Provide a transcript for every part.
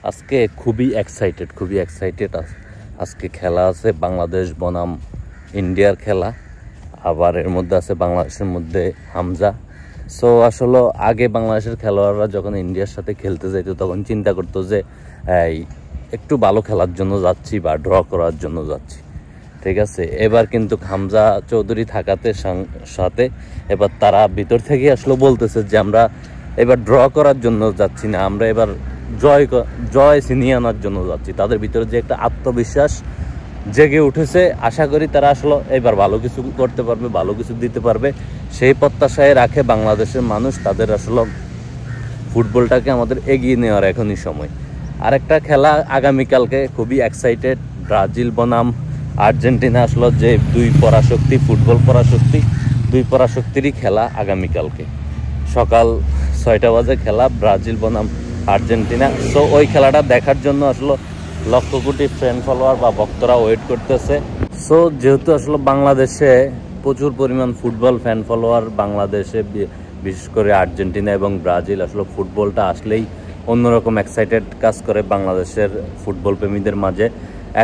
আজকে খুবই এক্সাইটেড আজকে খেলা আছে বাংলাদেশ বনাম ইন্ডিয়ার খেলা। আবার এর মধ্যে আছে বাংলাদেশের মধ্যে হামজা। সো আসলে আগে বাংলাদেশের খেলোয়াড়রা যখন ইন্ডিয়ার সাথে খেলতে যাইতো তখন চিন্তা করতো যে একটু ভালো খেলার জন্য যাচ্ছি বা ড্র করার জন্য যাচ্ছি, ঠিক আছে। এবার কিন্তু হামজা চৌধুরী থাকাতে সাথে এবার তারা ভিতর থেকে আসলে বলতেছে যে আমরা এবার ড্র করার জন্য যাচ্ছি না, আমরা এবার জয় ছিনিয়ে আনার জন্য যাচ্ছি। তাদের ভিতরে যে একটা আত্মবিশ্বাস জেগে উঠেছে, আশা করি তারা আসলে এবার ভালো কিছু করতে পারবে, ভালো কিছু দিতে পারবে, সেই প্রত্যাশায় রাখে বাংলাদেশের মানুষ। তাদের আসলে ফুটবলটাকে আমাদের এগিয়ে নেওয়ার এখনই সময়। আরেকটা খেলা আগামীকালকে খুবই এক্সাইটেড, ব্রাজিল বনাম আর্জেন্টিনা। আসলে যে ফুটবল পরাশক্তি, দুই পরাশক্তিরই খেলা আগামীকালকে সকাল 6টা বাজে খেলা, ব্রাজিল বনাম আর্জেন্টিনা। সো ওই খেলাটা দেখার জন্য আসলে লক্ষ কোটি ফ্যান ফলোয়ার বা ভক্তরা ওয়েট করতেছে। সো যেহেতু আসলে বাংলাদেশে প্রচুর পরিমাণ ফুটবল ফ্যান ফলোয়ার, বাংলাদেশে বিশেষ করে আর্জেন্টিনা এবং ব্রাজিল, আসলে ফুটবলটা আসলেই অন্যরকম এক্সাইটেড কাজ করে বাংলাদেশের ফুটবল প্রেমীদের মাঝে।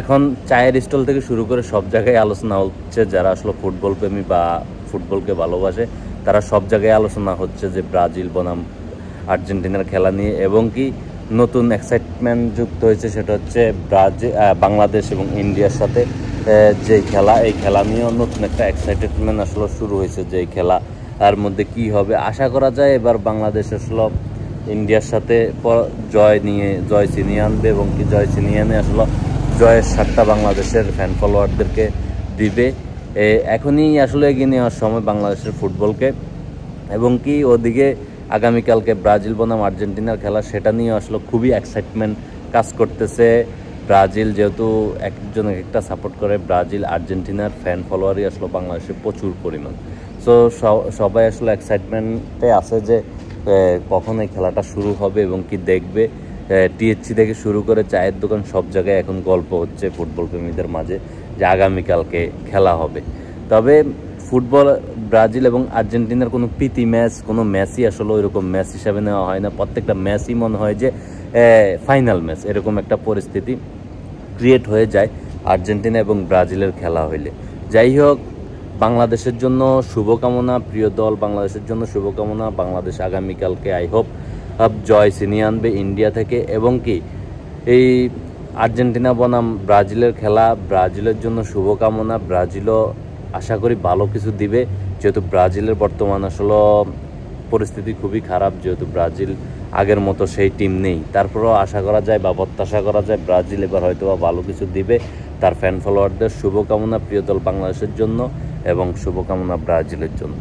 এখন চায়ের স্টল থেকে শুরু করে সব জায়গায় আলোচনা হচ্ছে, যারা আসলে ফুটবল প্রেমী বা ফুটবলকে ভালোবাসে তারা সব জায়গায় আলোচনা হচ্ছে যে ব্রাজিল বনাম আর্জেন্টিনার খেলা নিয়ে। এবং কি নতুন এক্সাইটমেন্ট যুক্ত হয়েছে, সেটা হচ্ছে বাংলাদেশ এবং ইন্ডিয়ার সাথে যে খেলা, এই খেলা নিয়েও নতুন একটা এক্সাইটমেন্ট আসলে শুরু হয়েছে। যে এই খেলা তার মধ্যে কি হবে, আশা করা যায় এবার বাংলাদেশ আসলে ইন্ডিয়ার সাথে জয় ছিনিয়ে আনবে এবং কি জয় ছিনিয়ে আনে আসলে জয়ের স্বাদটা বাংলাদেশের ফ্যান ফলোয়ারদেরকে দিবে। এখনই আসলে এগিয়ে নেওয়ার সময় বাংলাদেশের ফুটবলকে। এবং কি ওদিকে আগামীকালকে ব্রাজিল বনাম আর্জেন্টিনার খেলা, সেটা নিয়ে আসলে খুবই এক্সাইটমেন্ট কাজ করতেছে। ব্রাজিল যেহেতু একজন একটা সাপোর্ট করে, ব্রাজিল আর্জেন্টিনার ফ্যান ফলোয়ারই আসলে বাংলাদেশে প্রচুর পরিমাণ। সো সবাই আসলে এক্সাইটমেন্টে আছে যে কখন এই খেলাটা শুরু হবে এবং কি দেখবে। টিএসসি থেকে শুরু করে চায়ের দোকান সব জায়গায় এখন গল্প হচ্ছে ফুটবল প্রেমীদের মাঝে যে আগামীকালকে খেলা হবে। তবে ফুটবল ব্রাজিল এবং আর্জেন্টিনার কোনো প্রীতি ম্যাচ, কোনো ম্যাচই আসলে ওইরকম ম্যাচ হিসাবে নেওয়া হয় না। প্রত্যেকটা ম্যাচই মনে হয় যে ফাইনাল ম্যাচ, এরকম একটা পরিস্থিতি ক্রিয়েট হয়ে যায় আর্জেন্টিনা এবং ব্রাজিলের খেলা হইলে। যাই হোক, বাংলাদেশের জন্য শুভকামনা, প্রিয় দল বাংলাদেশের জন্য শুভকামনা। বাংলাদেশ আগামীকালকে আই হোপ জয় ছিনিয়ে আনবে ইন্ডিয়া থেকে। এবং কি এই আর্জেন্টিনা বনাম ব্রাজিলের খেলা, ব্রাজিলের জন্য শুভকামনা। ব্রাজিলও আশা করি ভালো কিছু দিবে, যেহেতু ব্রাজিলের বর্তমান আসলে পরিস্থিতি খুবই খারাপ, যেহেতু ব্রাজিল আগের মতো সেই টিম নেই। তারপরেও আশা করা যায় বা প্রত্যাশা করা যায় ব্রাজিল এবার হয়তো ভালো কিছু দিবে। তার ফ্যান ফলোয়ারদের শুভকামনা প্রিয় দল বাংলাদেশের জন্য এবং শুভকামনা ব্রাজিলের জন্য।